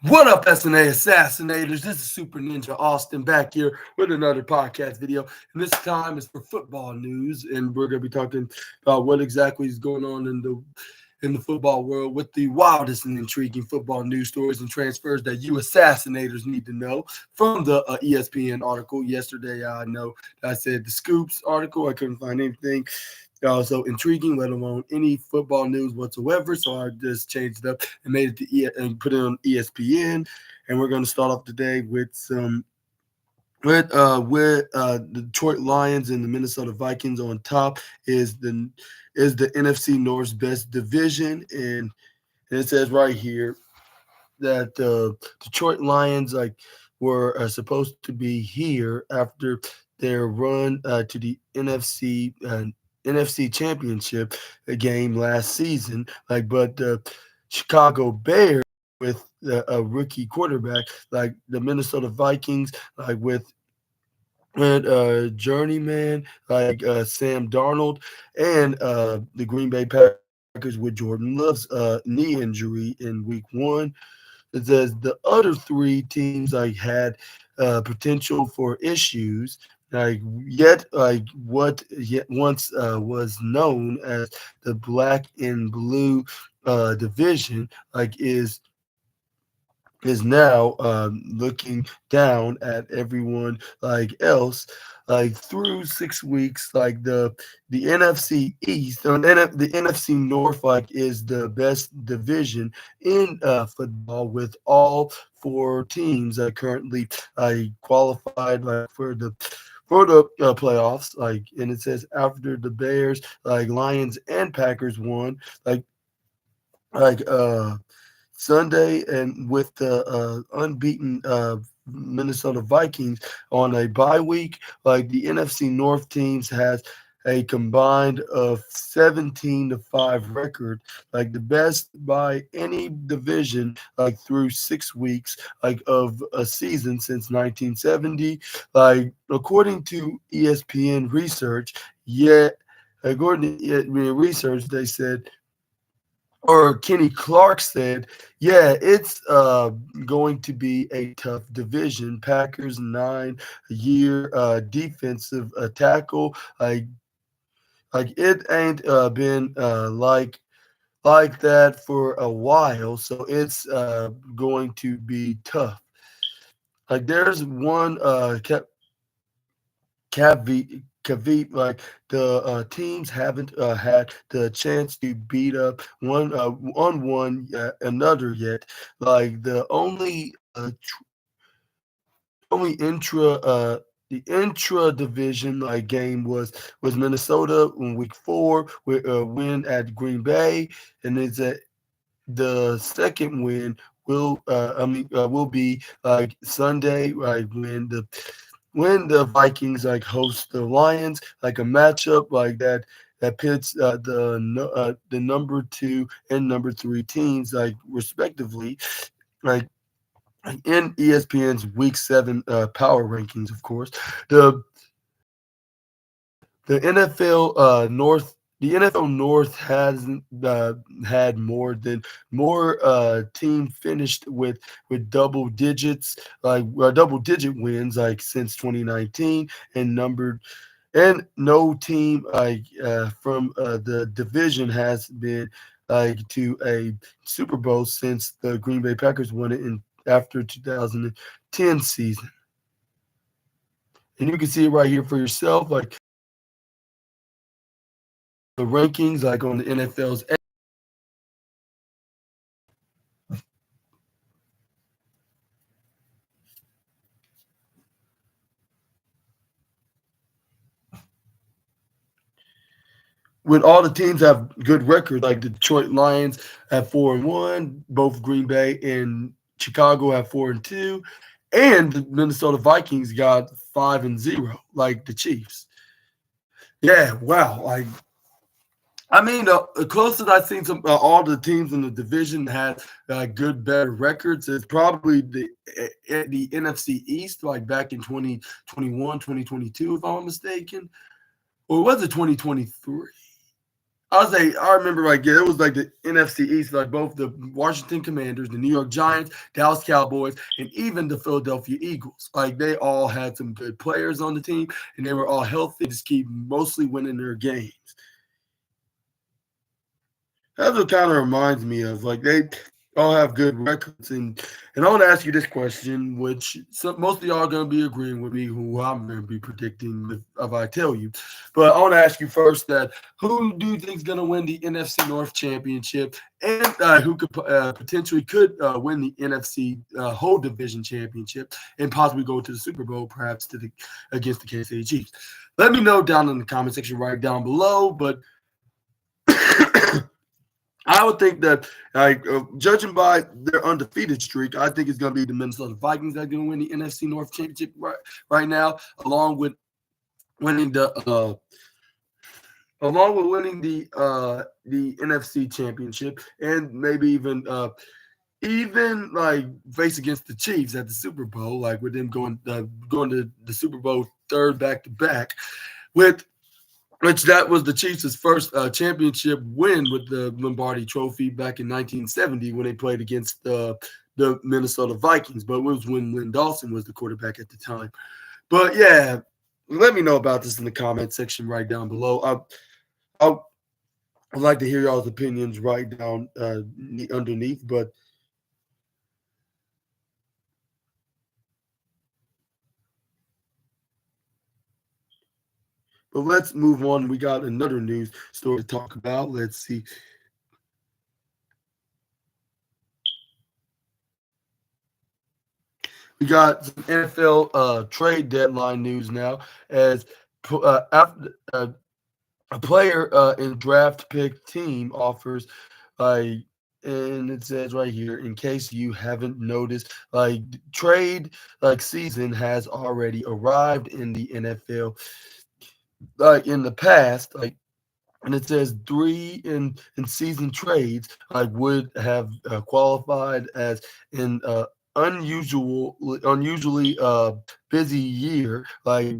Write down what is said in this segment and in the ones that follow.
What up, SNA Assassinators? This is Super Ninja Austin back here with another podcast video. And this time is for football news. And we're going to be talking about what exactly is going on in the football world with the wildest and intriguing football news stories and transfers that you assassinators need to know from the ESPN article. Yesterday, I know I said the Scoops article. I couldn't find anything so intriguing, let alone any football news whatsoever. So I just changed it up and made it to and put it on ESPN. And we're going to start off today with some the Detroit Lions and the Minnesota Vikings. On top is the NFC North's best division, and it says right here that the Detroit Lions were supposed to be here after their run to the NFC Championship game last season. But the Chicago Bears with a rookie quarterback, like the Minnesota Vikings, with journeyman Sam Darnold, and the Green Bay Packers with Jordan Love's knee injury in Week 1. It says the other three teams had potential for issues. What once was known as the black and blue division, is now looking down at everyone else. Through 6 weeks, the NFC East or the NFC North is the best division in football, with all four teams currently qualified for the playoffs. And it says after the Bears, Lions and Packers won like Sunday, and with the unbeaten Minnesota Vikings on a bye week, the NFC North teams has a combined of 17-5 record, the best by any division, through 6 weeks, of a season since 1970. According to ESPN research, according to research, they said, or Kenny Clark said, yeah, it's going to be a tough division. Packers 9-year defensive tackle, it ain't been like that for a while, so it's going to be tough. There's one caveat, the teams haven't had the chance to beat up one on one another yet. The only intra division game was Minnesota in Week 4 with a win at Green Bay, and it's the second win will be Sunday, when the Vikings host the Lions, a matchup that pits the number 2 and number 3 teams, respectively, like in ESPN's Week 7 power rankings. Of course, the the NFL North. The NFL North hasn't had more team finished with double digit wins since 2019, and no team from the division has been to a Super Bowl since the Green Bay Packers won it in after 2010 season. And you can see it right here for yourself, the rankings, on the NFL's. When all the teams have good records, like the Detroit Lions at 4-1, both Green Bay and Chicago at 4-2, and the Minnesota Vikings got 5-0, like the Chiefs. Yeah, wow. I mean, the closest I've seen all the teams in the division had good, better records is probably the NFC East, back in 2021, 2022, if I'm not mistaken, or was it 2023? I'll say I remember like yeah, it was like the NFC East, like both the Washington Commanders, the New York Giants, Dallas Cowboys, and even the Philadelphia Eagles. Like they all had some good players on the team, and they were all healthy. Just keep mostly winning their games. That's what kind of reminds me of. Like they all have good records, and I want to ask you this question, which most of y'all are going to be agreeing with me, who I'm going to be predicting if I tell you. But I want to ask you first that who do you think is going to win the NFC North Championship, and who could potentially could win the NFC whole division championship and possibly go to the Super Bowl, perhaps to the against the Kansas City Chiefs. Let me know down in the comment section right down below. But I would think that, like, judging by their undefeated streak, I think it's going to be the Minnesota Vikings that are going to win the NFC North Championship right now, winning the uh, along with winning the NFC Championship, and maybe even like face against the Chiefs at the Super Bowl, like with them going to the Super Bowl third back to back with which that was the Chiefs' first championship win with the Lombardi Trophy back in 1970 when they played against the Minnesota Vikings. But it was when Lynn Dawson was the quarterback at the time. But yeah, let me know about this in the comment section right down below. I'd like to hear y'all's opinions right down underneath. But let's move on. We got another news story to talk about. Let's see. We got some NFL trade deadline news now as after a player in draft pick team offers like and it says right here in case you haven't noticed like trade like season has already arrived in the NFL like in the past like and it says three in season trades like would have qualified as an unusually busy year like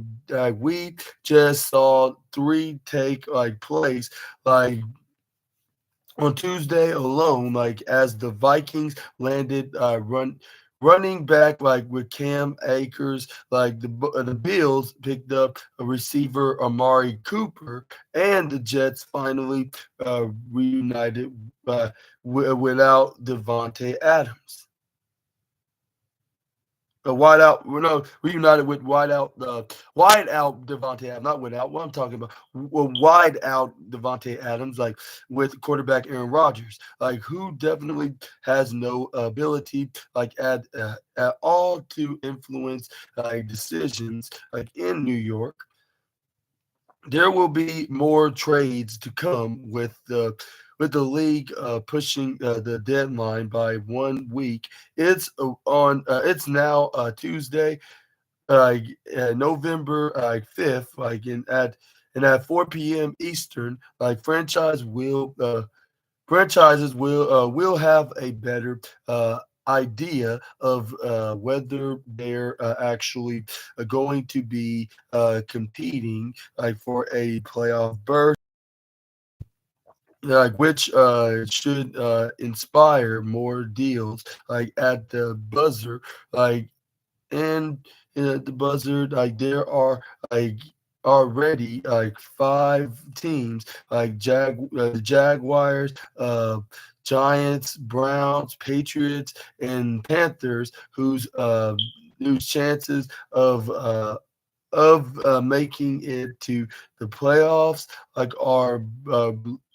we just saw three take like place like on Tuesday alone, like as the Vikings landed running back like with Cam Akers, like the Bills picked up a receiver Amari Cooper, and the Jets finally reunited without Devontae Adams. Wideout, no, reunited with wide out Devontae Adams, not without. What I'm talking about, wide out Devontae Adams, like with quarterback Aaron Rodgers, like who definitely has no ability, like at all to influence decisions, like in New York. There will be more trades to come with the league pushing the deadline by 1 week. It's on. It's now Tuesday, uh, November 5th, like in at and at 4 p.m. Eastern. Like franchises will have a better idea of whether they're actually going to be competing like for a playoff berth, like which should inspire more deals like at the buzzer, like and the buzzer like there are like already like five teams like the Jaguars, Giants, Browns, Patriots, and Panthers whose chances of making it to the playoffs like are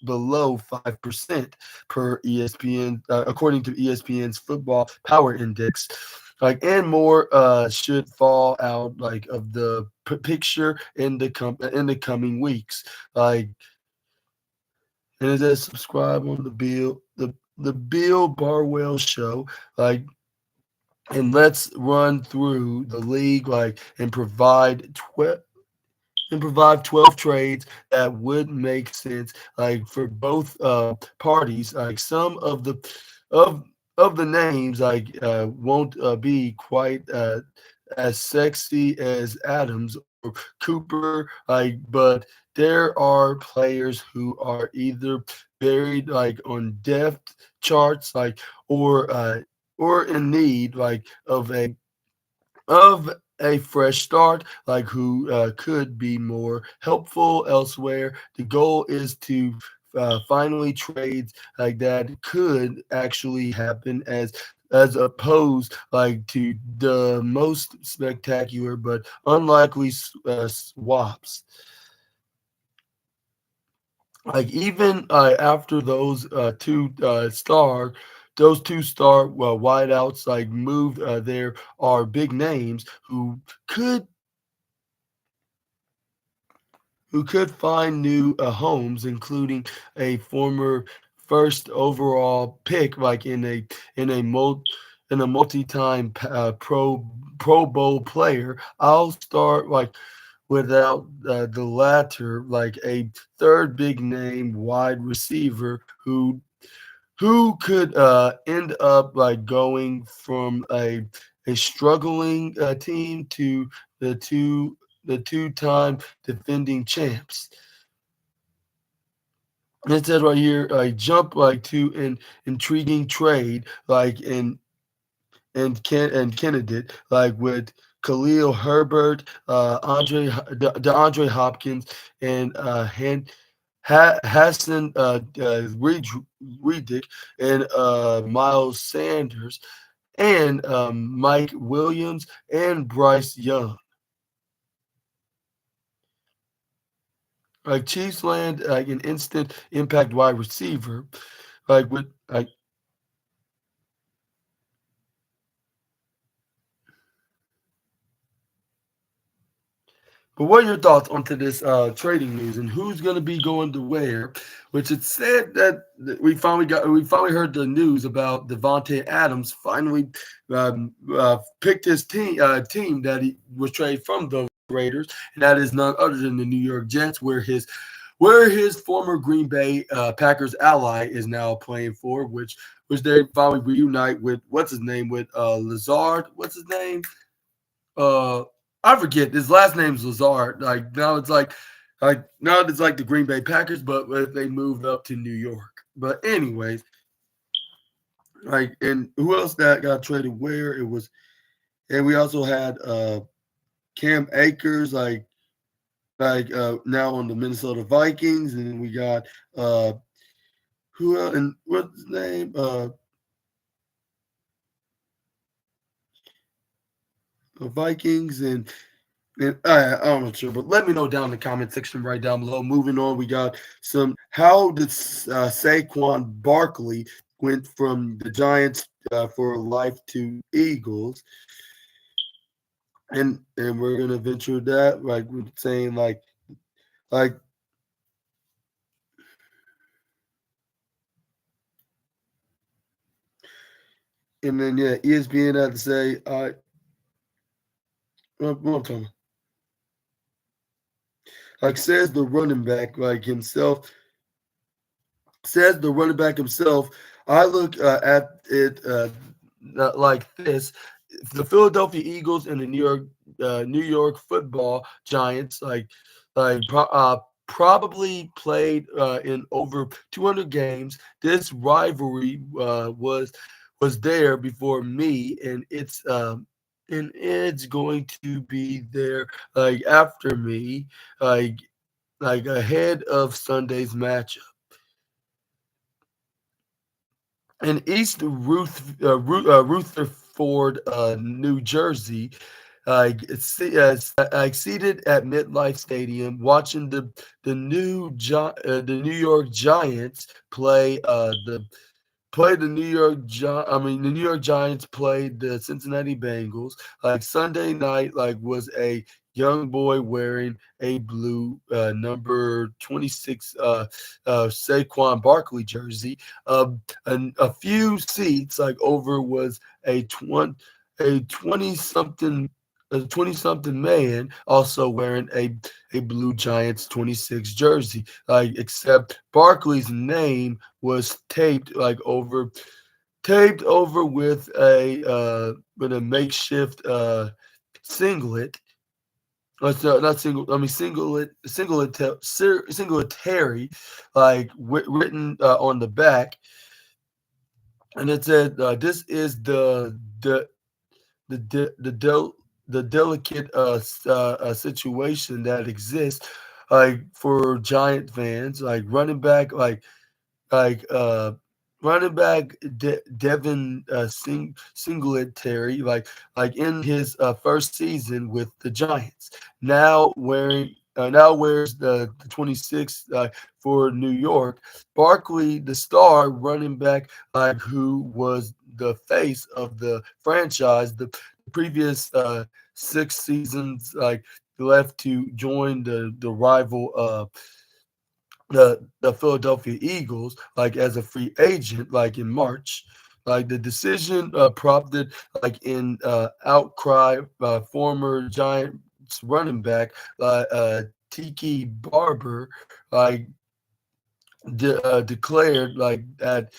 below 5% per ESPN, according to ESPN's Football Power Index. Like and more should fall out like of the picture in the coming weeks. Like and it says subscribe on the Bill Barwell Show. Like and let's run through the league like and provide 12 trades that would make sense like for both parties. Like some of of the names like won't be quite as sexy as Adams or Cooper, like but there are players who are either buried like on depth charts, like or uh, or in need like of a fresh start, like who could be more helpful elsewhere. The goal is to finally trades like that could actually happen as opposed like to the most spectacular but unlikely swaps. Like even after those two-star wideouts like moved, there are big names could who could find new homes, including a former first overall pick, like in a mul- in a multi-time Pro Bowl player. I'll start like without the latter, like a third big name wide receiver who could end up like going from a struggling team to the two-time defending champs. It says right here, jump like to an intriguing trade, like and candidate like with Khalil Herbert, DeAndre Hopkins, and Hassan Reddick, and Miles Sanders, and Mike Williams, and Bryce Young. Like Chiefs land like an instant impact wide receiver, like with like. But what are your thoughts onto this trading news and who's going to be going to where? Which it said that we finally heard the news about Devontae Adams finally picked his team that he was traded from the Raiders, and that is none other than the New York Jets, where his former Green Bay Packers ally is now playing for, which they finally reunite with what's his name with Lazard. What's his name? uh I forget his last name's Lazard. Like now it's like the Green Bay Packers, but they moved up to New York. But anyways, like and who else that got traded where it was, and we also had Cam Akers now on the Minnesota Vikings, and then we got who else and what's his name? The Vikings and I'm not sure, but let me know down in the comment section right down below. Moving on, we got some. How did Saquon Barkley went from the Giants for life to Eagles? And we're gonna venture that like we're saying like and then yeah, ESPN had to say what I'm talking about. Like says the running back like himself says the running back himself. I look at it like this: the Philadelphia Eagles and the New York Football Giants, probably played in over 200 games. This rivalry was there before me, and it's going to be there like after me, like ahead of Sunday's matchup. In Rutherford, New Jersey, seated at MetLife Stadium, watching the New York Giants play the New York Giants played the Cincinnati Bengals. Like Sunday night, like was a young boy wearing a blue number 26 Saquon Barkley jersey. A few seats like over was a 20 something man also wearing a blue Giants 26 jersey. Like except Barkley's name was taped over with a makeshift singlet, So not single. I mean, singletary, like written on the back, and it said, "This is the the delicate situation that exists, like for Giant fans, like like running back Devin Singletary, like in his first season with the Giants. Now wears the 26 for New York. Barkley, the star running back, like who was the face of the franchise the previous 6 seasons, like left to join the rival the Philadelphia Eagles, like as a free agent, like in March. Like the decision prompted like in outcry former Giants running back Tiki Barber like declared like at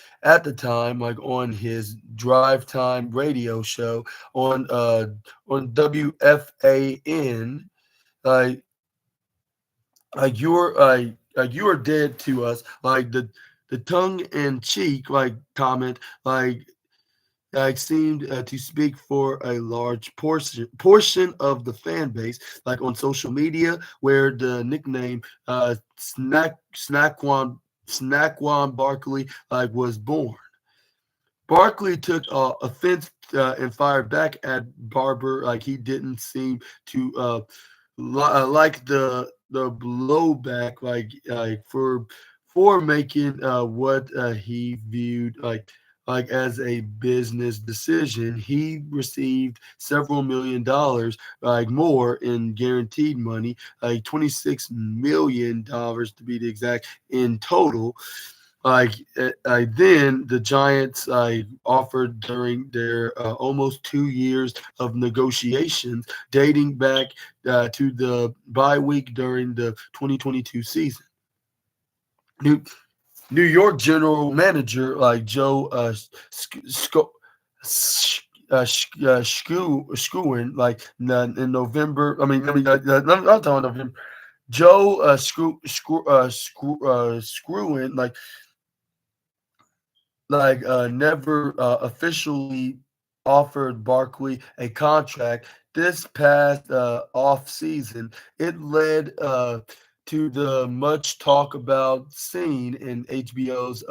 the time like on his drive time radio show on WFAN like you are dead to us. Like the tongue in cheek like comment like seemed to speak for a large portion of the fan base, like on social media, where the nickname Snackwan Barkley like was born. Barkley took offense and fired back at Barber, like he didn't seem to like the blowback, like for making what he viewed like as a business decision. He received several $1 million, like more in guaranteed money, like $26 million to be the exact in total. Then the Giants offered during their almost 2 years of negotiations, dating back to the bye week during the 2022 season. New New York general manager like Joe Skewin, like in November. Not November. Joe Screwin, never officially offered Barkley a contract this past off season. It led to the much talk about scene in HBO's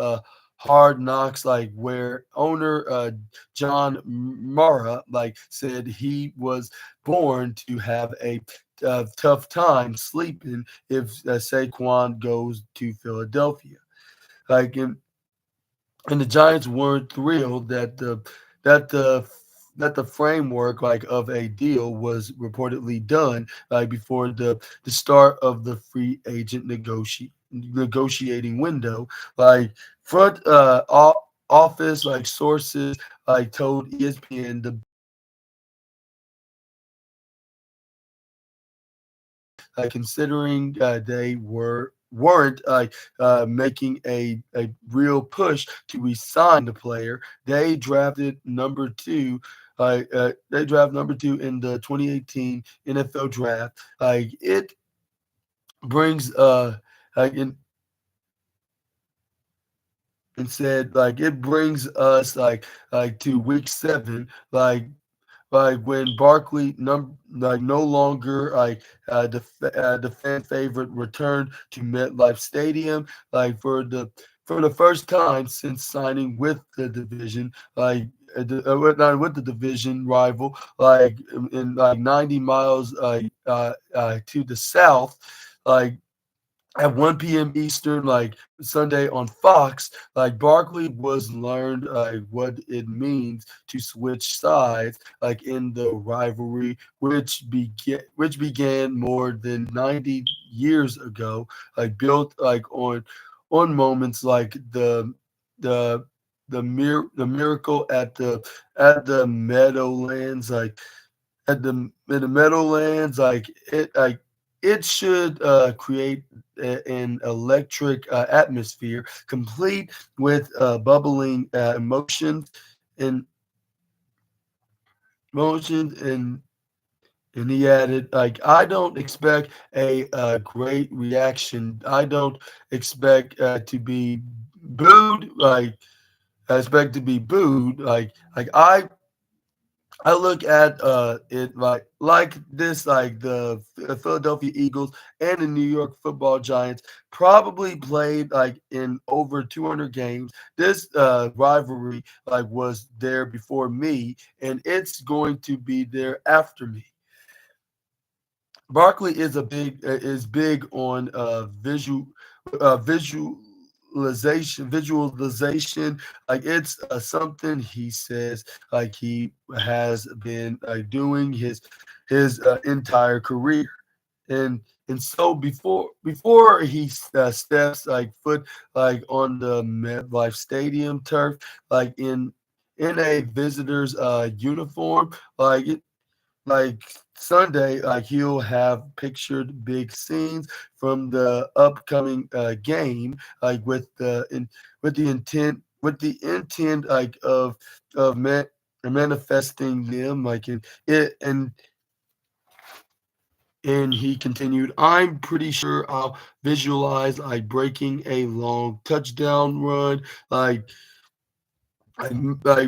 Hard Knocks, like where owner John Mara like said he was born to have a tough time sleeping if Saquon goes to Philadelphia. Like in and the Giants weren't thrilled that the that the framework like of a deal was reportedly done like before the start of the free agent negotiating window. Like front office like sources like told ESPN the considering they weren't making a real push to resign the player. They draft number two in the 2018 NFL draft. Like it brings like and said like it brings us like to week seven like when Barkley no longer the fan favorite returned to MetLife Stadium like for the first time since signing with the division not with the division rival in like 90 miles to the south like at 1 p.m. Eastern, like Sunday on Fox, like Barkley was learned what it means to switch sides, like in the rivalry, which began more than 90 years ago, like built like on moments like the the miracle at the Meadowlands, in the Meadowlands, it should create an electric atmosphere, complete with bubbling emotions and motions and And he added, like, I don't expect a, great reaction. I don't expect to be booed. Like, I expect to be booed. I look at it like this, like the Philadelphia Eagles and the New York Football Giants probably played like in over 200 games. This rivalry like was there before me, and it's going to be there after me. Barkley is big on visualization. Like it's something he says like he has been doing his entire career. And so before he steps like foot like on the MetLife Stadium turf, like in a visitor's uniform, like like Sunday, like he'll have pictured big scenes from the upcoming game, like with the intent like of manifesting them, like in it. And he continued, I'm pretty sure I'll visualize like breaking a long touchdown run, like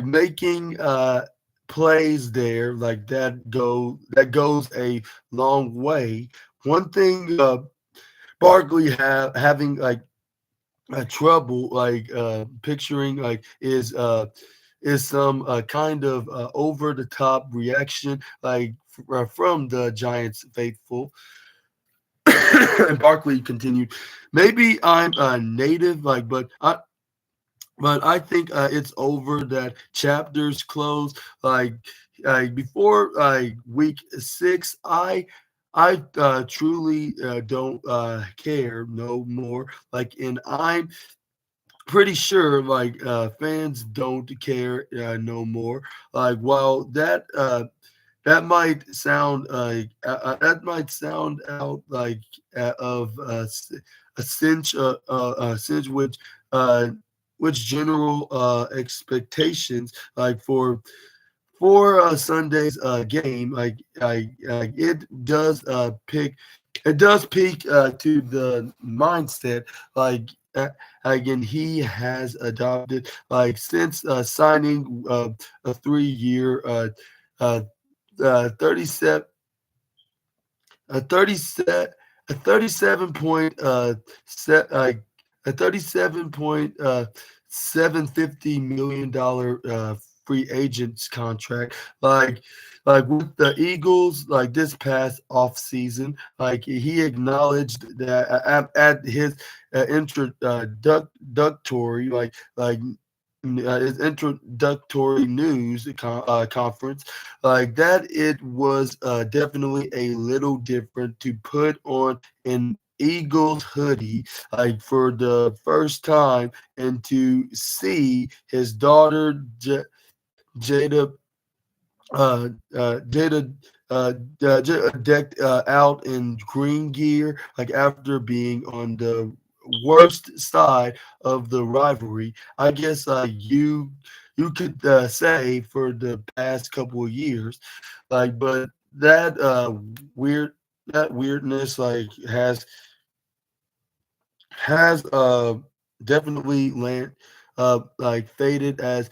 making plays there like that goes a long way. One thing Barkley having like trouble like picturing like is some kind of over the top reaction like from the Giants faithful. And Barkley continued, maybe I'm a native, like, but I think it's over. That chapter's closed. Like before, like week 6, I truly don't care no more. Like, and I'm pretty sure like fans don't care no more. Like, while that might sound out like of a cinch uh, which general expectations like for Sunday's game, like it does peak to the mindset like. Again, he has adopted like since signing a 3 year uh, 37 a 37 a 37 point set a 37 point 750 million dollar free agents contract, like with the Eagles, like this past off season, like he acknowledged that at his introductory his introductory news conference, like that it was definitely a little different to put on an Eagles hoodie like for the first time and to see his daughter Jada Jada decked out in green gear like after being on the worst side of the rivalry. I guess you could say for the past couple of years, like, but weird that weirdness like has definitely like faded as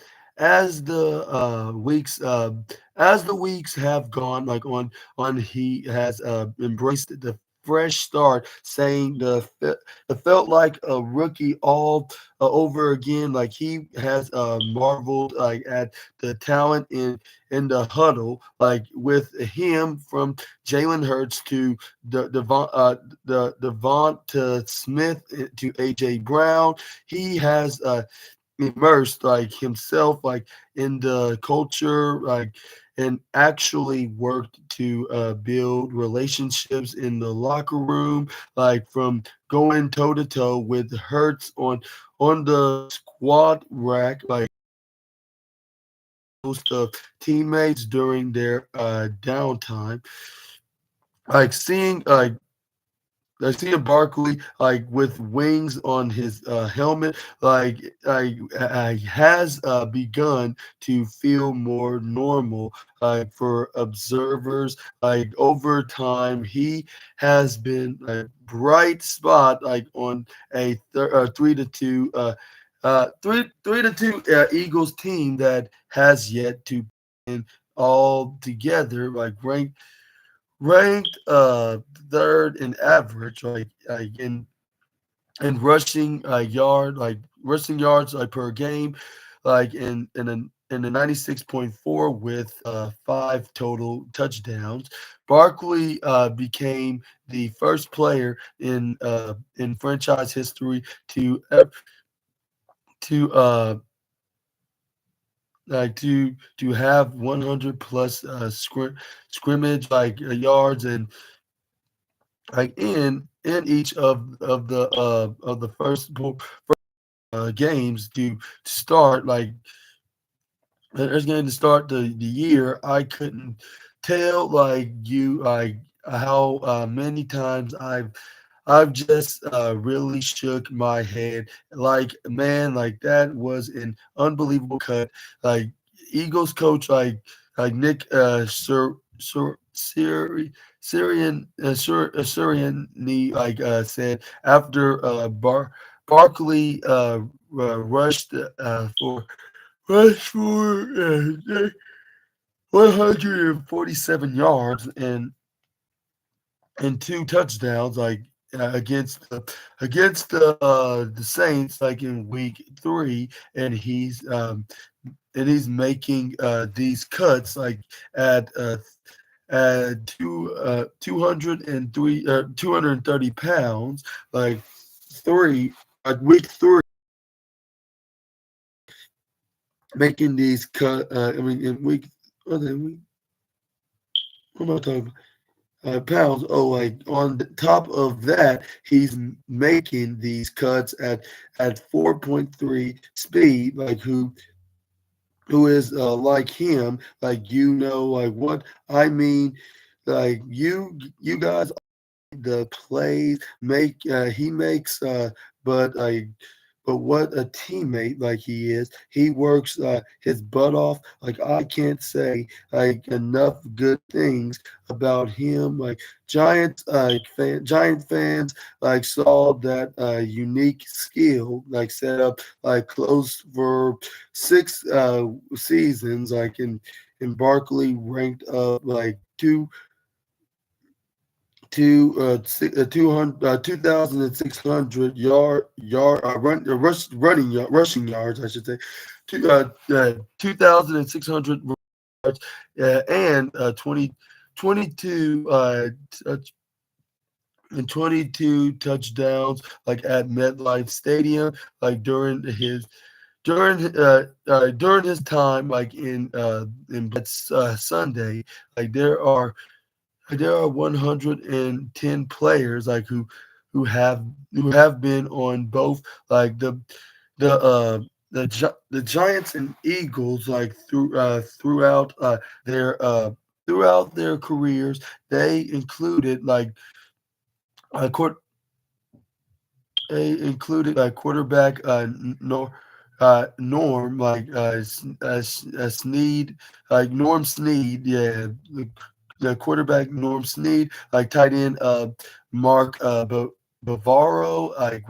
the as the weeks have gone like on he has embraced the fresh start, saying it felt like a rookie all over again. Like he has marveled like at the talent in the huddle, like with him from Jalen Hurts to the Devonta Smith to AJ Brown. He has immersed like himself like in the culture, like, and actually worked to build relationships in the locker room, like from going toe to toe with Hurts on the squad rack, like most of teammates during their downtime, like seeing seeing Barkley like with wings on his helmet, has begun to feel more normal. Like for observers, like over time, he has been a bright spot, like on a 3-2. Three to two Eagles team that has yet to in all together, like ranked third in average, like in rushing yards like per game, like in the 96.4 with five total touchdowns. Barkley became the first player in franchise history to to have 100 plus scrimmage yards and like in each of the first games to start there's going to start the year. I couldn't tell how many times I've just really shook my head. Like, man, like that was an unbelievable cut. Like Eagles coach, Nick Syrian said after Barkley rushed for 147 yards and two touchdowns against the Saints like in week 3, and he's making these cuts like at 230 pounds, like three week 3, making these cut. I mean in week what am I talking about? Pounds. Oh, like on the top of that, he's making these cuts at 4.3 speed. Like who is like him? Like like what I mean. Like you guys the plays he makes but what a teammate like he is. He works his butt off. Like I can't say like enough good things about him. Like Giant fans like saw that unique skill like set up like close for 6 seasons, like in Barkley ranked up like two 200 2,600 rushing yards, I should say. 2,600 yards and 22 and 22 touchdowns like at MetLife Stadium like during his time like in Sunday. Like there are 110 players like who have been on both like the the Giants and Eagles like throughout their careers. They included uh, quar- quarterback Norm Sneed, like Norm Sneed, yeah, the quarterback Norm Sneed, like tight end Mark Bavaro, like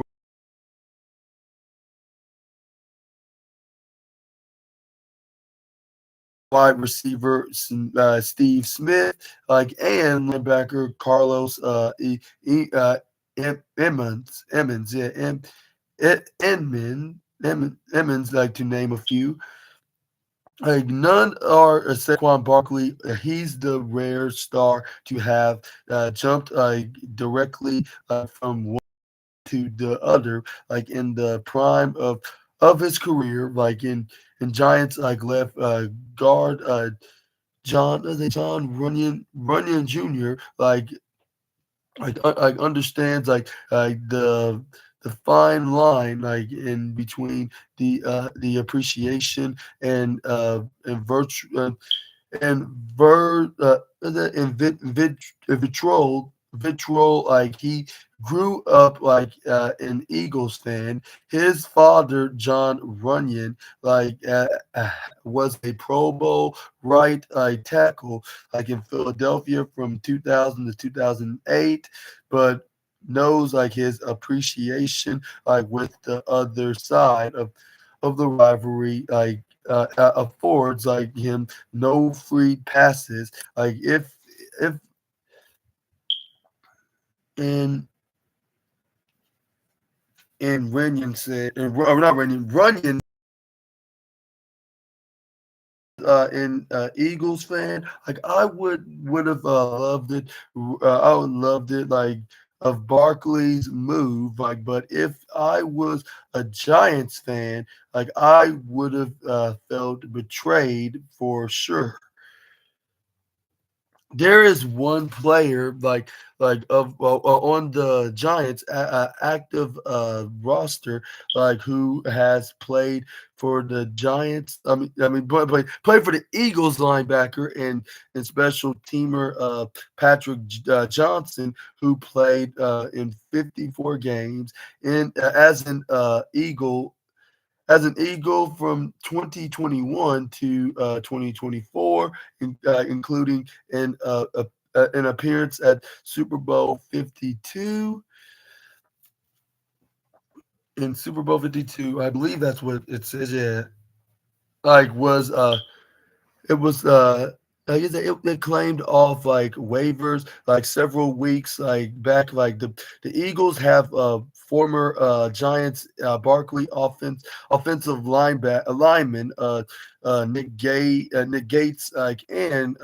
wide receiver Steve Smith, like and linebacker Carlos Emmons, yeah, Emmons, like to name a few. Like none are Saquon Barkley. He's the rare star to have jumped directly from one to the other, like in the prime of his career, like in Giants like left guard John Runyon Jr. Like understands the fine line like in between the appreciation and virtue and ver and vitriol vitriol. Like he grew up like an Eagles fan. His father, John Runyon, like was a Pro Bowl right tackle like in Philadelphia from 2000 to 2008, but knows like his appreciation like with the other side of the rivalry affords like him no free passes like if in Runyon said, or not Runyon in Eagles fan, like I would have loved it. I would loved it like of Barkley's move, like. But if I was a Giants fan, like I would have felt betrayed for sure. There is one player like of on the Giants active roster like who has played for the Giants. Played for the Eagles linebacker and special teamer Patrick Johnson, who played in 54 games and as an Eagle from 2021 to 2024, including an appearance at Super Bowl 52. In Super Bowl 52, I believe that's what it says. Yeah, like it was like it claimed off like waivers like several weeks like back like the Eagles have former Giants Barkley offensive lineman Nick Gates like and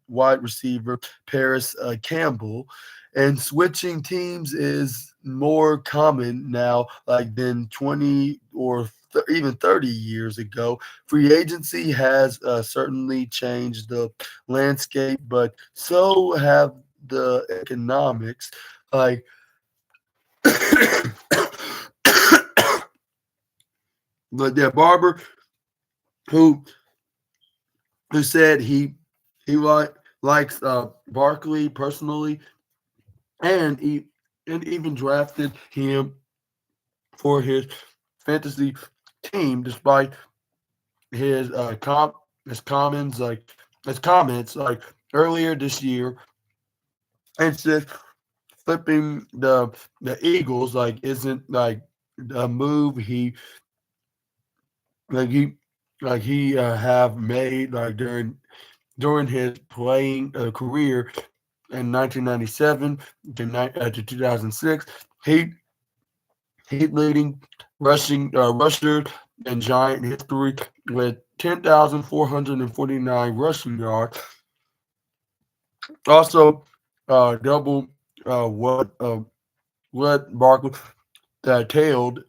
wide receiver Paris Campbell, and switching teams is more common now like than 20 or even 30 years ago. Free agency has certainly changed the landscape, but so have the economics. Like, but yeah, Barber, who said he likes Barkley personally, and even drafted him for his fantasy team, despite his his comments earlier this year, and said flipping the Eagles like isn't like a move like he he have made like during his playing career in 1997 to 2006. He leading rushers in Giant history with 10,449 rushing yards. Also, double what Barkley tailed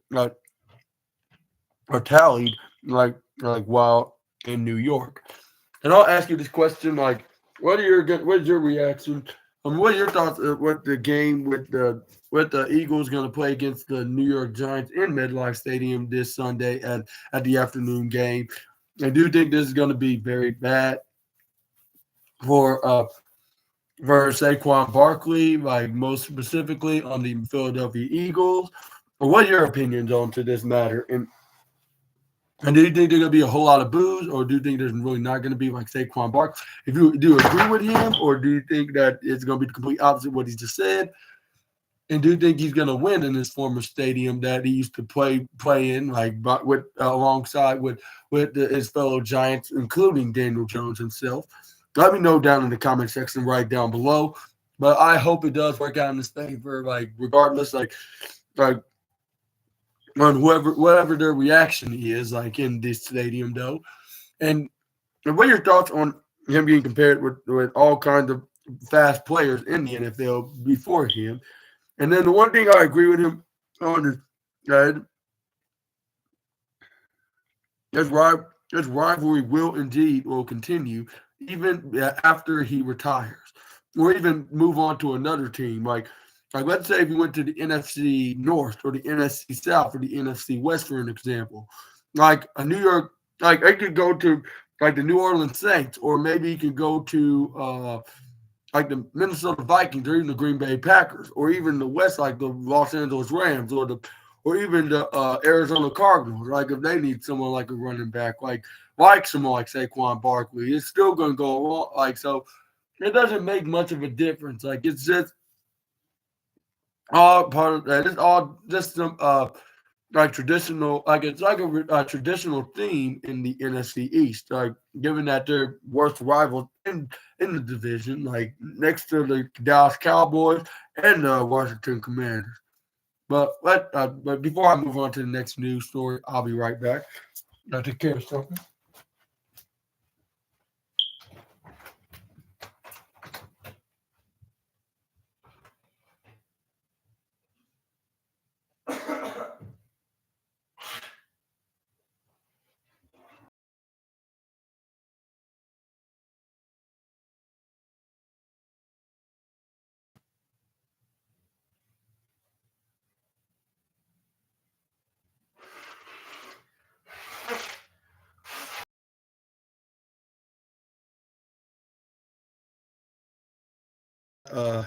or tallied like while in New York. And I'll ask you this question: like, what is your reaction? What are your thoughts of what the game with the Eagles going to play against the New York Giants in MetLife Stadium this Sunday at the afternoon game? And do you think this is going to be very bad for Saquon Barkley, like most specifically on the Philadelphia Eagles? Or what are your opinions on to this matter? And do you think there's going to be a whole lot of boos, or do you think there's really not going to be like Saquon Barkley? If you do you agree with him, or do you think that it's going to be the complete opposite of what he just said? And do you think he's going to win in his former stadium that he used to play in, like with alongside his fellow Giants, including Daniel Jones himself? Let me know down in the comment section right down below. But I hope it does work out in his favor, like regardless, like on whatever their reaction is, like in this stadium though. And what are your thoughts on him being compared with all kinds of fast players in the NFL before him? And then the one thing I agree with him on is that this rivalry will continue even after he retires, or even move on to another team. Like let's say if he went to the NFC North or the NFC South or the NFC West, for an example, like a New York, like I could go to like the New Orleans Saints, or maybe he could go to like the Minnesota Vikings or even the Green Bay Packers or even the West, like the Los Angeles Rams or even the Arizona Cardinals. Like if they need someone like a running back, like someone like Saquon Barkley, it's still going to go along. Like so, it doesn't make much of a difference. Like it's just all part of that. It's all just some like traditional, like it's like a traditional theme in the NFC East. Like given that they're worst rivals in the division, like next to the Dallas Cowboys and the Washington Commanders. But before I move on to the next news story, I'll be right back. Now take care of something. Uh,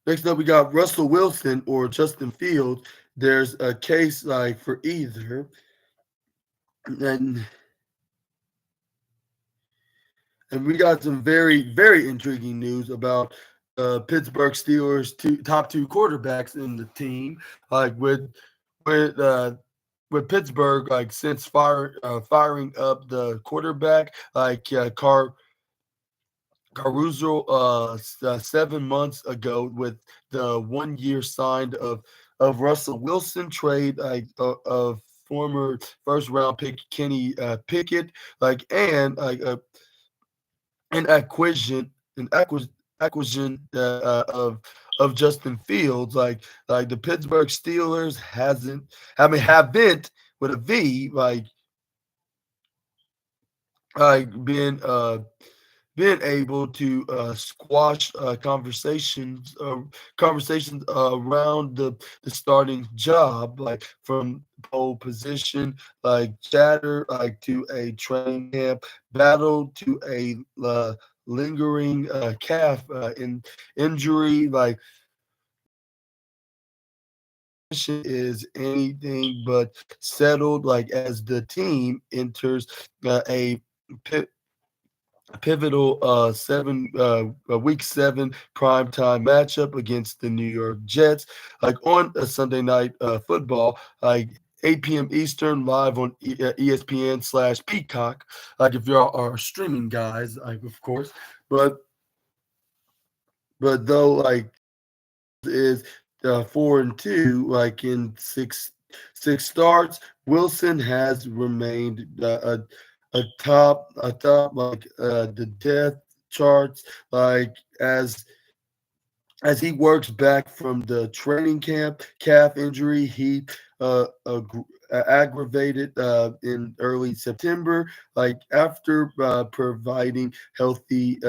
Next up, we got Russell Wilson or Justin Fields. There's a case like for either, and and we got some very intriguing news about Pittsburgh Steelers top two quarterbacks in the team, like with uh, with Pittsburgh like since firing up the quarterback like Caruso 7 months ago with the 1 year signed of Russell Wilson trade of former first round pick Kenny Pickett like and like an acquisition of Justin Fields like the Pittsburgh Steelers haven't with a V like been able to squash conversations around the starting job, like from pole position, like chatter, like to a training camp battle, to a lingering calf injury, like is anything but settled. Like as the team enters a pivotal week 7 primetime matchup against the New York Jets, like on a Sunday night football, like 8 p.m. Eastern, live on ESPN slash Peacock. Like if y'all are streaming guys, like of course, but though like is 4-2, like in six starts. Wilson has remained atop like the depth charts, like as he works back from the training camp calf injury he aggravated in early September, like after providing healthy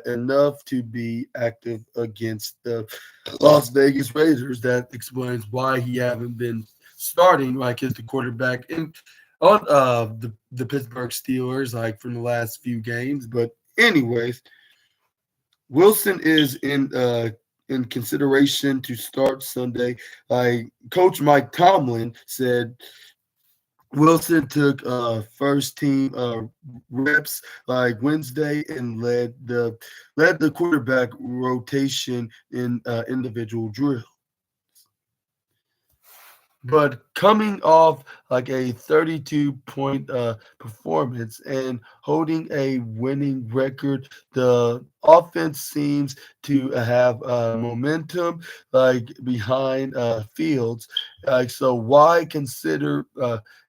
enough to be active against the Las Vegas Raiders. That explains why he haven't been starting like as the quarterback on the Pittsburgh Steelers like from the last few games. But anyways, Wilson is in consideration to start Sunday. Like Coach Mike Tomlin said, Wilson took first team reps like Wednesday and led the quarterback rotation in individual drills. But coming off like a 32-point performance and holding a winning record, the offense seems to have momentum like behind Fields. Like so, why consider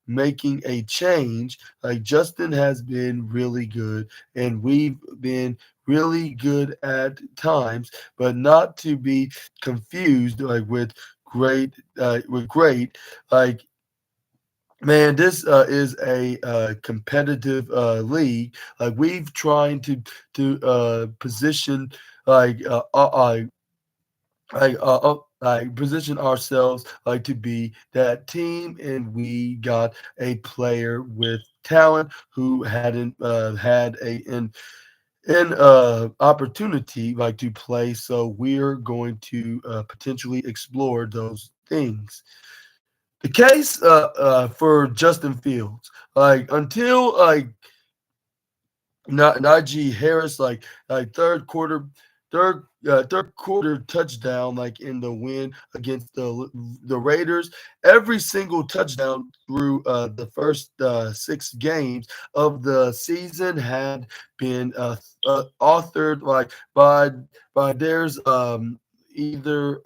making a change? Like Justin has been really good, and we've been really good at times, but not to be confused like with great. Like, man, this is a competitive league. Like, we've trying to position like position ourselves to be that team, and we got a player with talent who hadn't had an opportunity to play. So we're going to potentially explore those things. The case for Justin Fields, until Najee Harris, third quarter touchdown, in the win against the Raiders. Every single touchdown through the first 6 games of the season had been authored by theirs, either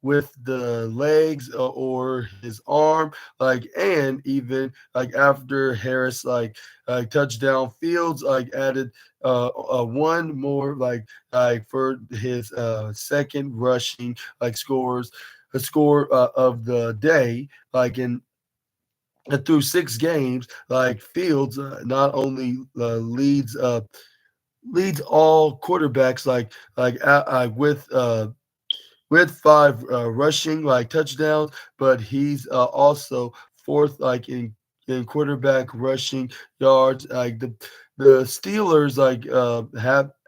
with the legs or his arm, and even after Harris touchdown, Fields added one more for his second rushing score of the day, in through 6 games. Fields not only leads all quarterbacks with 5 rushing touchdowns, but he's also fourth in quarterback rushing yards. The Steelers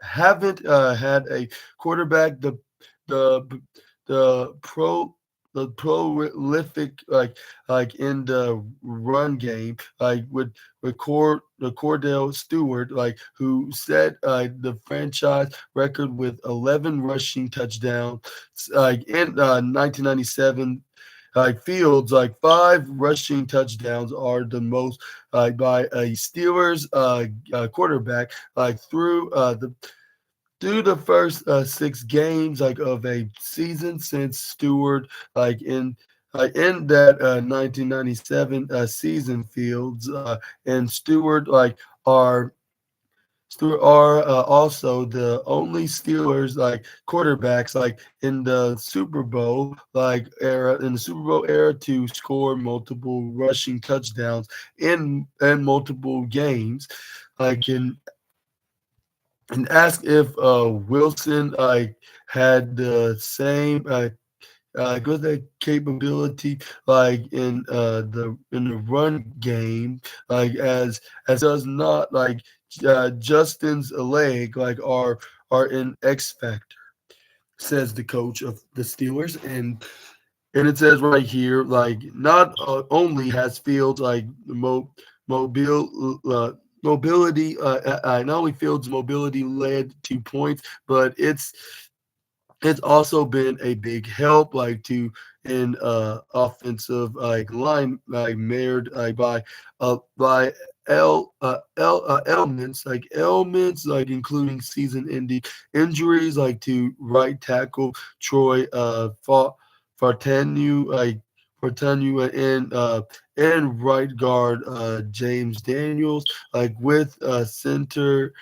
haven't had a quarterback the the pro the prolific in the run game, with Cordell Stewart, who set the franchise record with 11 rushing touchdowns in 1997. Fields 5 rushing touchdowns are the most by a Steelers quarterback through the first 6 games of a season since Stewart in that 1997 season. Fields and are also the only Steelers quarterbacks in the Super Bowl era to score multiple rushing touchdowns in multiple games. In and ask if Wilson had the same good capability in the run game, as does not Justin's leg are an X factor, says the coach of the Steelers. And it says right here, not only has Fields mobile mobility, not only Fields' mobility led to points, but it's also been a big help to in offensive line, marred by ailments, including season-ending injuries to right tackle Troy Fartanu, and right guard James Daniels, with center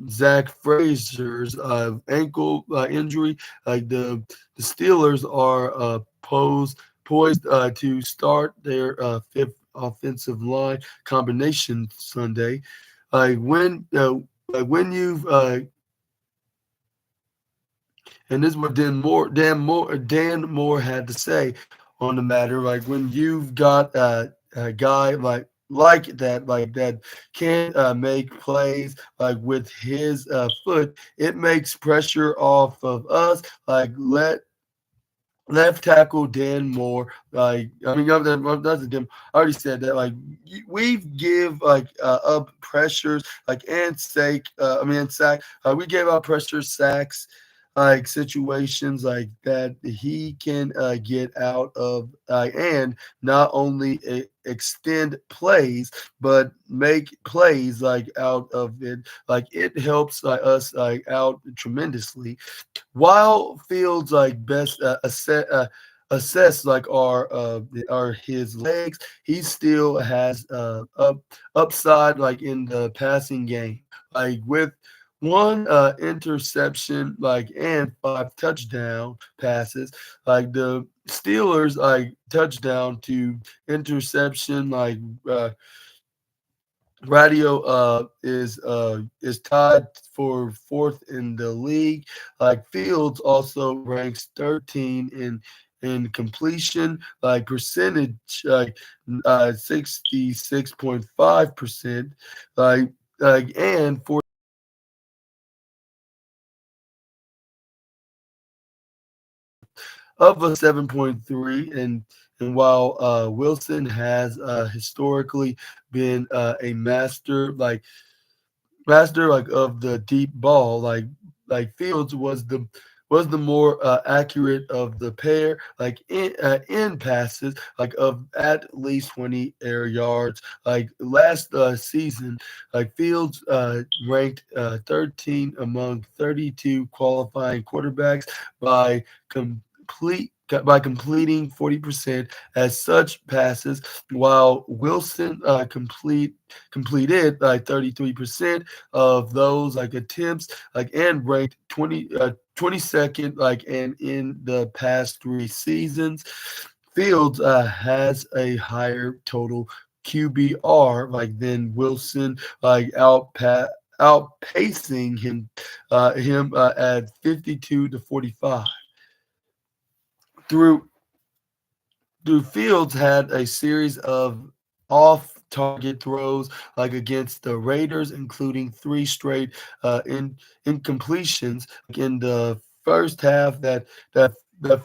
Zach Frazier's ankle injury. The Steelers are poised to start their fifth offensive line combination Sunday. When you've and this is what Dan Moore had to say on the matter. When you've got a guy that can make plays with his foot, it makes pressure off of us. Let left tackle Dan Moore. That's a dim. I already said that. We give up pressures and sake. And sack. We gave up pressure sacks situations that he can get out of, and not only extend plays but make plays out of it. It helps us out tremendously. While Fields best assess are his legs, he still has upside in the passing game. With one interception and 5 touchdown passes, the Steelers touchdown to interception Radio is tied for fourth in the league. Like Fields also ranks 13 in completion like percentage, like 66.5%, and for of a 7.3. And while Wilson has historically been a master like of the deep ball, like Fields was the more accurate of the pair, like in passes, like of at least 20 air yards. Like last season, like Fields ranked 13 among 32 qualifying quarterbacks by by completing 40% as such passes, while Wilson completed like 33% of those like attempts, like and ranked 22nd like and in the past 3 seasons. Fields has a higher total QBR like than Wilson, like outpacing him at 52 to 45. Through Fields had a series of off target throws like against the Raiders, including three straight in incompletions like in the first half that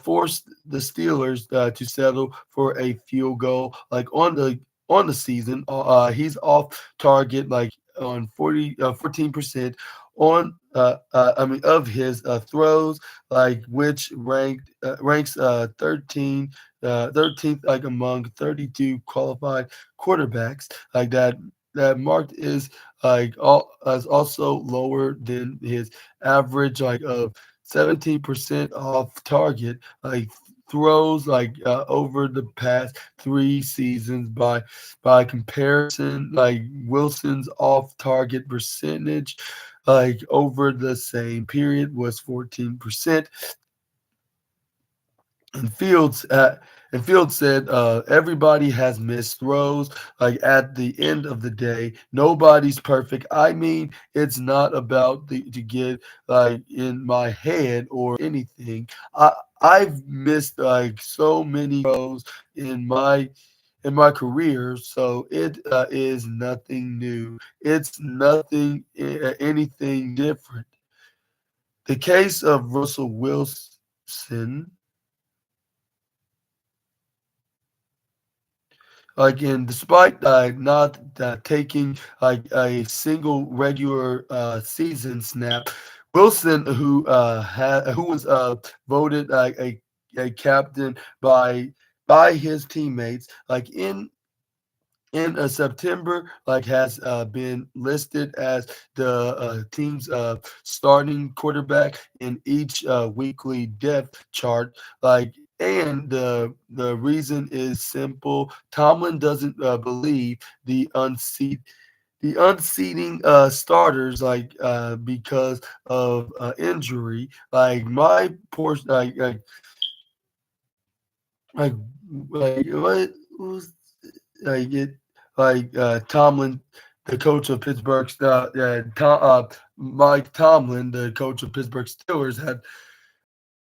forced the Steelers to settle for a field goal. Like on the season, he's off target like on 14% on I mean of his throws, like which ranks 13th like among 32 qualified quarterbacks like that marked is also lower than his average like of 17% off target like throws like over the past 3 seasons. By comparison, like Wilson's off target percentage like over the same period was 14%. And Fields said, everybody has missed throws. Like at the end of the day, nobody's perfect. I mean, it's not about to get like in my head or anything. I've missed like so many throws in my career, so it is nothing new. It's nothing anything different. The case of Russell Wilson. Again, despite not taking like a single regular season snap, Wilson, who was voted like a captain by his teammates, like in September, like has been listed as the team's starting quarterback in each weekly depth chart. Like, and the reason is simple. Tomlin doesn't believe the unseating starters because of injury. Like my portion, like what was like it Tomlin, the coach of Pittsburgh, Mike Tomlin, the coach of Pittsburgh Steelers,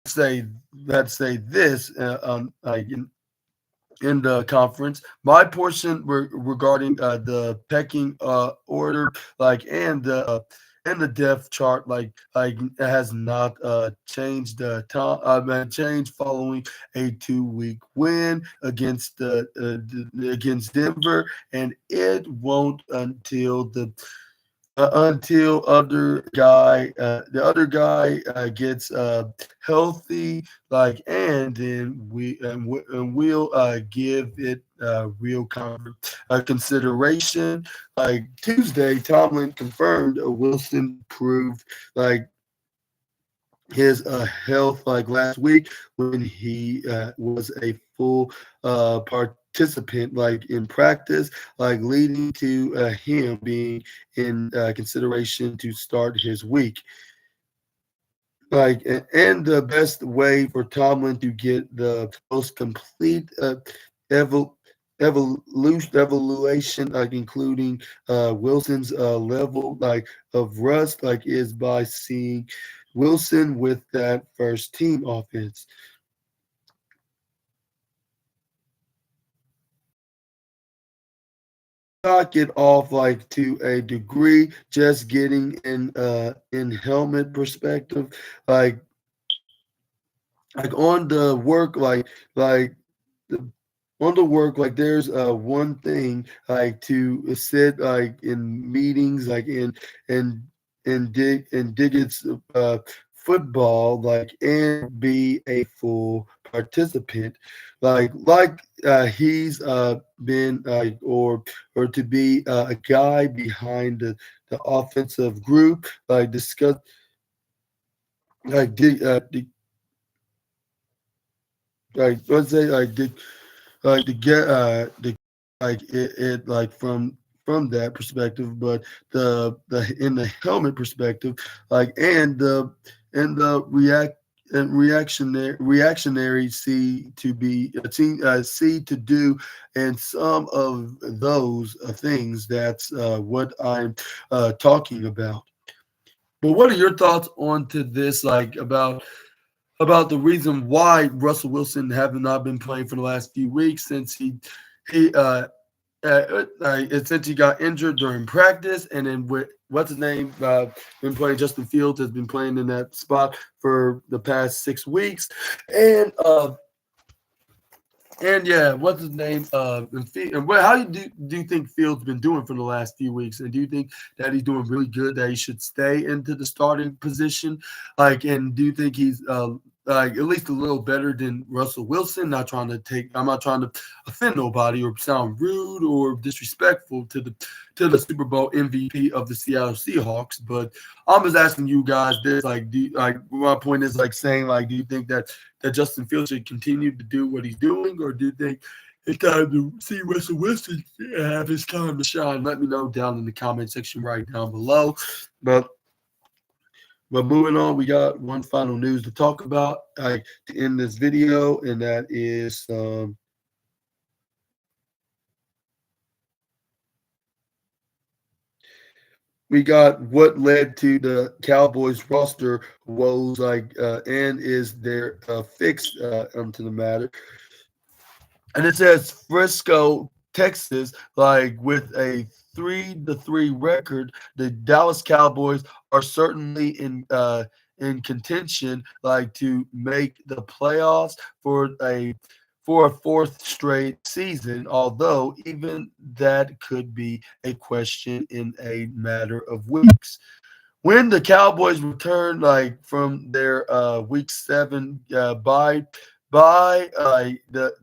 say had say this in the conference. My portion regarding the pecking order, like and the depth chart, like has not changed following a 2 week win against Denver, and it won't until the other guy gets healthy, like, and then we'll give it real consideration. Like Tuesday, Tomlin confirmed Wilson proved like his health like last week when he was a full participant like in practice, like leading to him being in consideration to start his week. And the best way for Tomlin to get the most complete evaluation, like including Wilson's level like of rust, like is by seeing Wilson with that first team offense. Knock it off like to a degree, just getting in helmet perspective, like on the work, like the on the work, like there's one thing like to sit like in meetings, like dig its football, like and be a full participant, he's been or to be a guy behind the offensive group, like discuss like like let's say like to get the like it like from that perspective, but the in the helmet perspective, like and the reactionary see to do, and some of those things, that's what I'm talking about. But what are your thoughts on to this, like about the reason why Russell Wilson have not been playing for the last few weeks, since he since he got injured during practice, and then with what's his name been playing, Justin Fields has been playing in that spot for the past 6 weeks, and yeah, what's his name? And how do you think Fields been doing for the last few weeks? And do you think that he's doing really good? That he should stay into the starting position? Like, and do you think he's like at least a little better than Russell Wilson? I'm not trying to offend nobody or sound rude or disrespectful to the Super Bowl MVP of the Seattle Seahawks, but I'm just asking you guys this. Like, my point is like saying, like, do you think that Justin Fields should continue to do what he's doing, or do you think it's time to see Russell Wilson have his time to shine? Let me know down in the comment section right down below. But moving on, we got one final news to talk about, like, to end this video, and that is we got what led to the Cowboys roster woes, like, and is there a fix to the matter? And it says Frisco, Texas, like with a 3-3 record, the Dallas Cowboys are certainly in contention, like to make the playoffs for a fourth straight season. Although even that could be a question in a matter of weeks. When the Cowboys return, like from their Week 7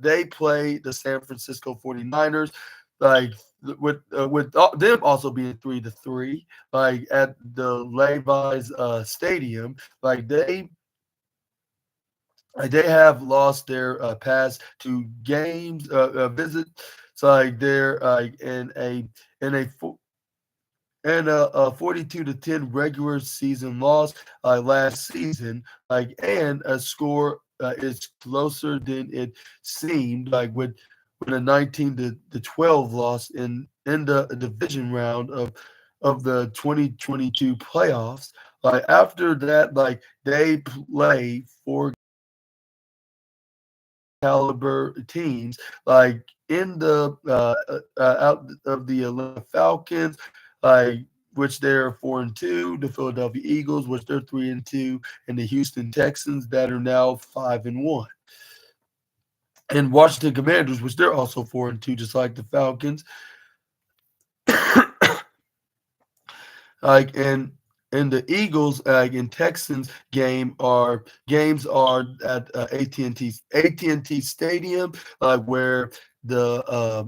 they play the San Francisco 49ers, like with them also being 3-3, like at the Levi's Stadium, like they have lost their past two games visit. So like they're in a and a 42-10 regular season loss last season, like, and a score is closer than it seemed, like with a 19-12 loss in the division round of the 2022 playoffs. Like after that, like they play four caliber teams, like in the out of the Atlanta Falcons, like which they're 4-2, the Philadelphia Eagles, which they're 3-2, and the Houston Texans that are now 5-1, and Washington Commanders, which they're also 4-2, just like the Falcons. Like and the Eagles and Texans games are at AT&T Stadium, where the uh,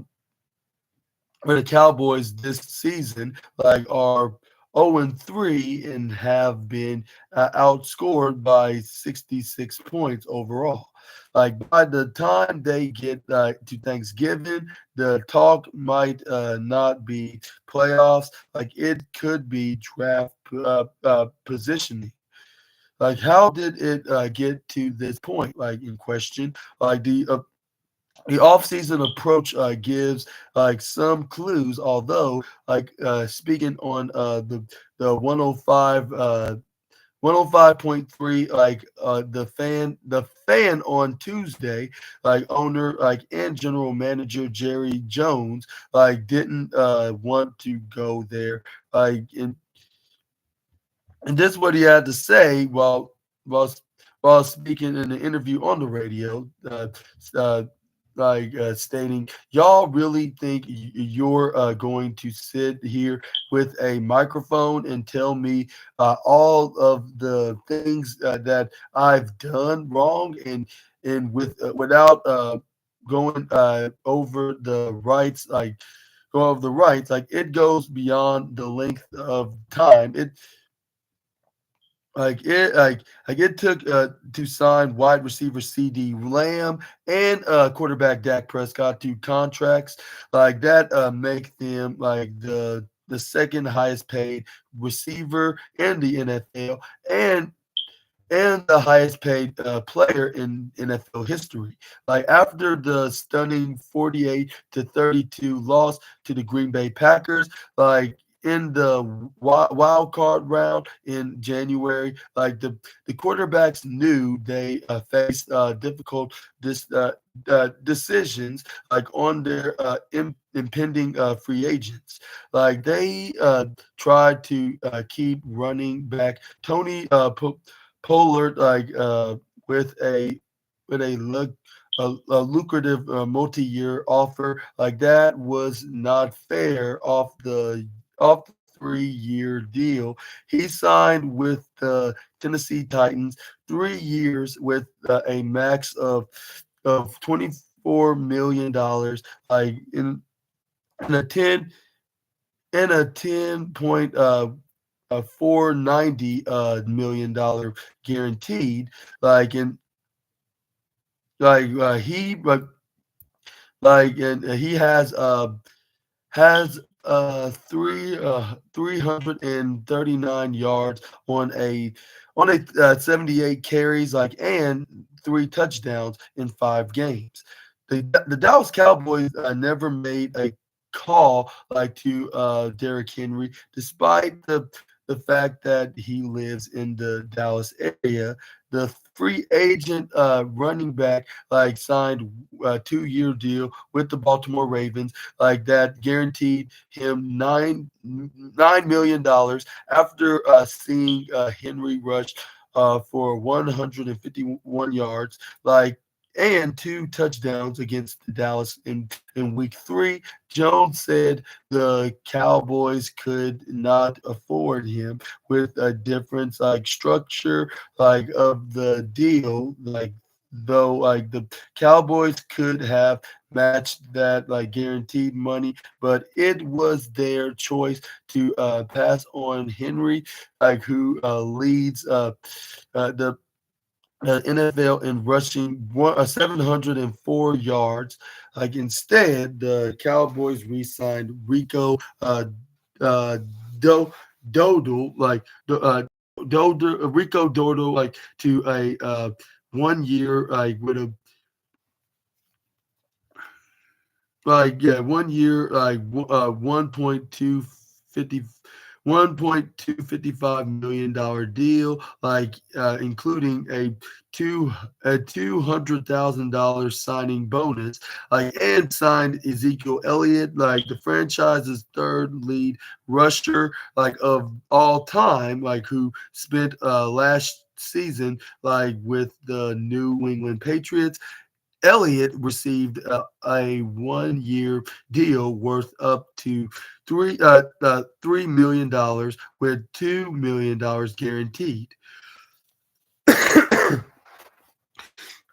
where the Cowboys this season like are 0-3 and have been outscored by 66 points overall. Like by the time they get to Thanksgiving, the talk might not be playoffs. Like it could be draft positioning. Like how did it get to this point? Like in question, like the offseason approach gives like some clues, although like speaking on the 105 105.3, like the fan on Tuesday, like owner like and general manager Jerry Jones like didn't want to go there, like and this is what he had to say while while speaking in an interview on the radio, uh, stating, "Y'all really think you're going to sit here with a microphone and tell me all of the things that I've done wrong and without going over the rights like." Go of the rights, like it goes beyond the length of time. It took to sign wide receiver CD Lamb and quarterback Dak Prescott to contracts like that make them like the second highest paid receiver in the NFL and the highest paid player in NFL history. Like after the stunning 48-32 loss to the Green Bay Packers, like in the wild card round in January, like the quarterbacks knew they faced difficult decisions like on their impending free agents. Like they tried to keep running back Tony Pollard like with a with a look a lucrative multi-year offer like that was not fair off the 3-year deal. He signed with the Tennessee Titans 3 years with a max of $24 million, like in a 10 point a 490 million dollar guaranteed, like in like he and he has 339 yards on a 78 carries like and 3 touchdowns in 5 games. The Dallas Cowboys never made a call like to Derrick Henry, despite the fact that he lives in the Dallas area. The free agent running back like signed a 2-year deal with the Baltimore Ravens, like that guaranteed him $9 million after seeing Henry rush for 151 yards, like and 2 touchdowns against the Dallas in week 3. Jones said the Cowboys could not afford him with a difference like structure like of the deal, like though like the Cowboys could have matched that like guaranteed money, but it was their choice to pass on Henry, like who leads the NFL in rushing 704 yards. Like instead, the Cowboys re-signed uh, Do, Dodo, like Rico Dodo, like to a 1 year, like with a like yeah 1 year, like 1.255 million dollar deal, like including a $200,000 signing bonus, like and signed Ezekiel Elliott, like the franchise's third lead rusher, like of all time, like who spent last season like with the New England Patriots. Elliott received a 1-year deal worth up to $3 million with $2 million guaranteed.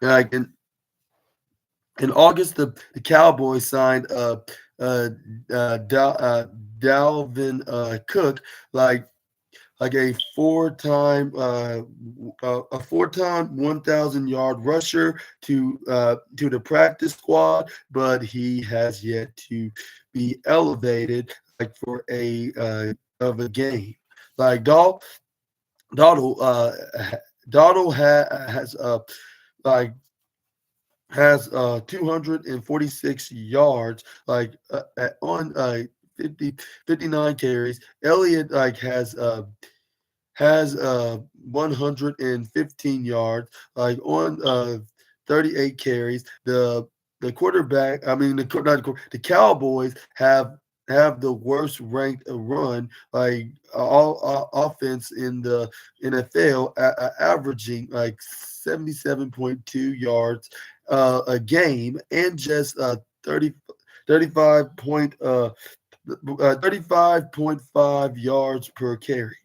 Like in August, the Cowboys signed uh, Dalvin Cook, like a four-time 1,000-yard rusher to the practice squad, but he has yet to be elevated like for a of a game. Like Donald has like has 246 yards, on 59 carries. Elliott has 115 yards, on 38 carries. The quarterback, I mean the Cowboys have the worst ranked run all offense in the NFL, averaging 77.2 yards a game, and just 35 point 35.5 yards per carry.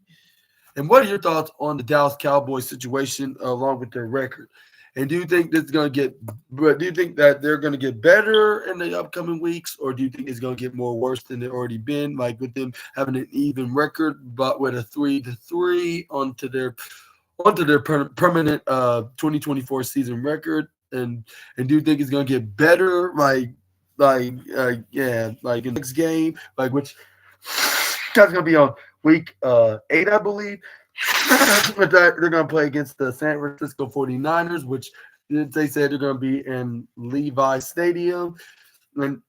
And what are your thoughts on the Dallas Cowboys situation along with their record? And do you think this is going to get? But do you think that they're going to get better in the upcoming weeks, or do you think it's going to get more worse than they've already been? Like with them having an even record, but with a 3-3 onto their permanent 2024 season record, and do you think it's going to get better? Like in the next game, which that's going to be on week 8, I believe. But they're going to play against the San Francisco 49ers, which they said they're going to be in Levi Stadium. And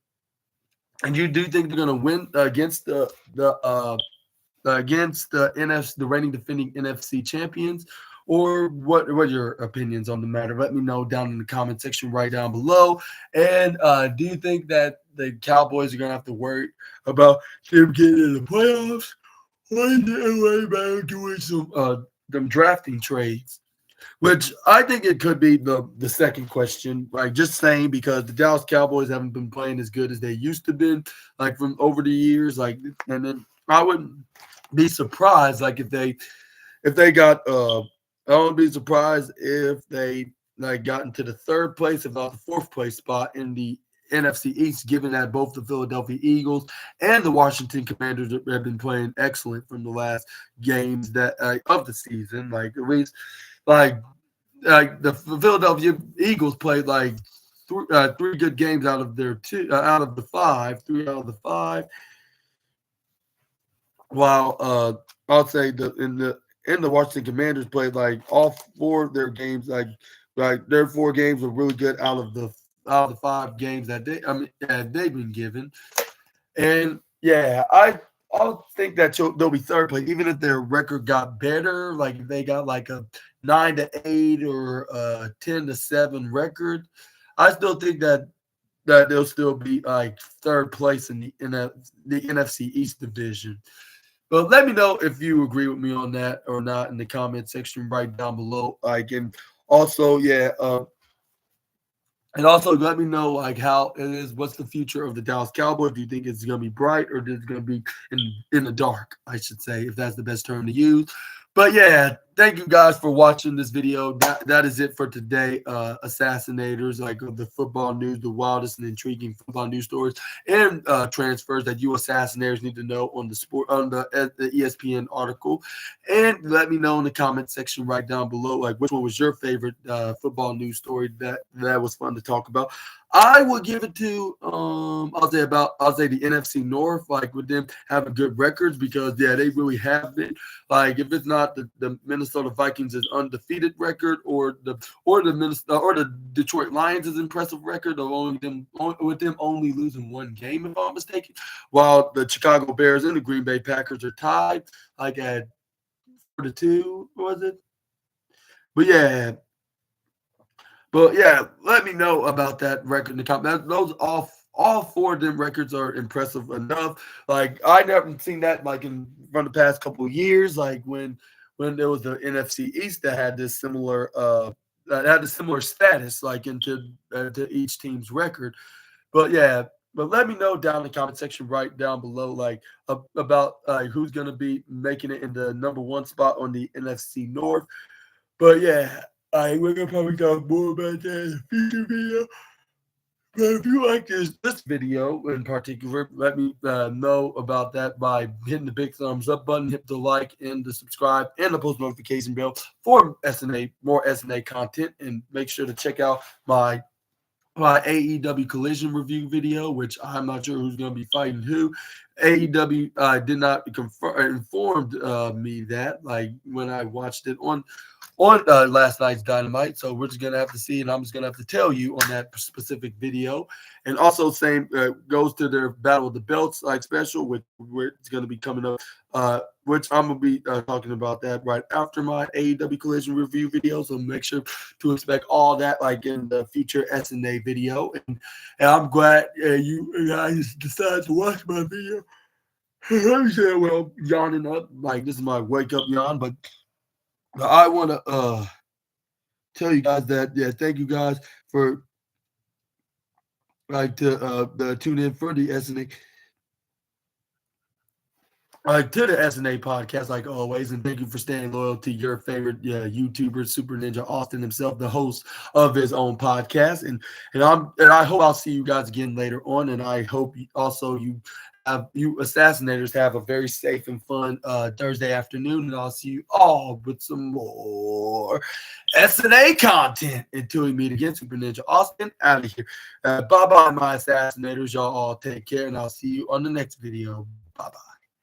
you do think they're going to win against the NFC, the reigning defending NFC champions? Or what are your opinions on the matter? Let me know down in the comment section right down below. And do you think that the Cowboys are going to have to worry about them getting in the playoffs? Or is it worry about doing them drafting trades? Which I think it could be the second question, just saying, because the Dallas Cowboys haven't been playing as good as they used to be, from over the years. And then I wouldn't be surprised, if they got I wouldn't be surprised if they got into the third place, if not the fourth place spot in the NFC East, given that both the Philadelphia Eagles and the Washington Commanders have been playing excellent from the last games that of the season. At least the Philadelphia Eagles played three good games out of their three out of the five. While I'll say in the Washington Commanders played all four of their games, their 4 games were really good out of the 5 games that they've been given. And yeah, I'll think that they'll be third place, even if their record got better. If they got a 9-8 or a 10-7 record, I still think that they'll still be third place in the NFC East division. But let me know if you agree with me on that or not in the comment section right down below. And also, and also let me know how it is. What's the future of the Dallas Cowboys? Do you think it's going to be bright, or is it going to be in the dark? I should say, if that's the best term to use. But yeah, thank you guys for watching this video. That is it for today. Assassinators, of the football news, the wildest and intriguing football news stories and transfers that you Assassinators need to know on the ESPN article. And let me know in the comment section right down below, which one was your favorite football news story that was fun to talk about. I would give it to I'll say the NFC North, with them having good records, because they really have been. If it's not the Minnesota Vikings' undefeated record, or the Detroit Lions' impressive record of with them only losing 1 game, if I'm not mistaken, while the Chicago Bears and the Green Bay Packers are tied at 4-2, was it? But yeah, let me know about that record in the comment. Those all 4 of them records are impressive enough. I never seen that from the past couple of years. When there was the NFC East that had this similar status to each team's record. But yeah. But let me know down in the comment section right down below, about who's going to be making it in the number 1 spot on the NFC North. But yeah. We're going to probably talk more about that in a future video. But if you like this video in particular, let me know about that by hitting the big thumbs up button, hit the like and the subscribe and the post notification bell for more SNA content. And make sure to check out my AEW Collision review video, which I'm not sure who's going to be fighting who. AEW did not informed me that when I watched it on on last night's Dynamite. So we're just gonna have to see, and I'm just gonna have to tell you on that specific video. And also, same goes to their Battle of the Belts like special, which it's gonna be coming up. Which I'm gonna be talking about that right after my AEW Collision review video. So make sure to expect all that like in the future SNA video. And I'm glad you guys decided to watch my video. Well, yawning up like this is my wake up yawn, but I want to tell you guys that thank you guys for to tune in for the SNA to the SNA podcast, like always, and thank you for staying loyal to your favorite YouTuber, Super Ninja Austin himself, the host of his own podcast. And I hope I'll see you guys again later on. And I hope also you Assassinators have a very safe and fun Thursday afternoon. And I'll see you all with some more SNA content until we meet again. Super Ninja Austin out of here. Bye bye, my Assassinators. Y'all all take care, and I'll see you on the next video. Bye bye.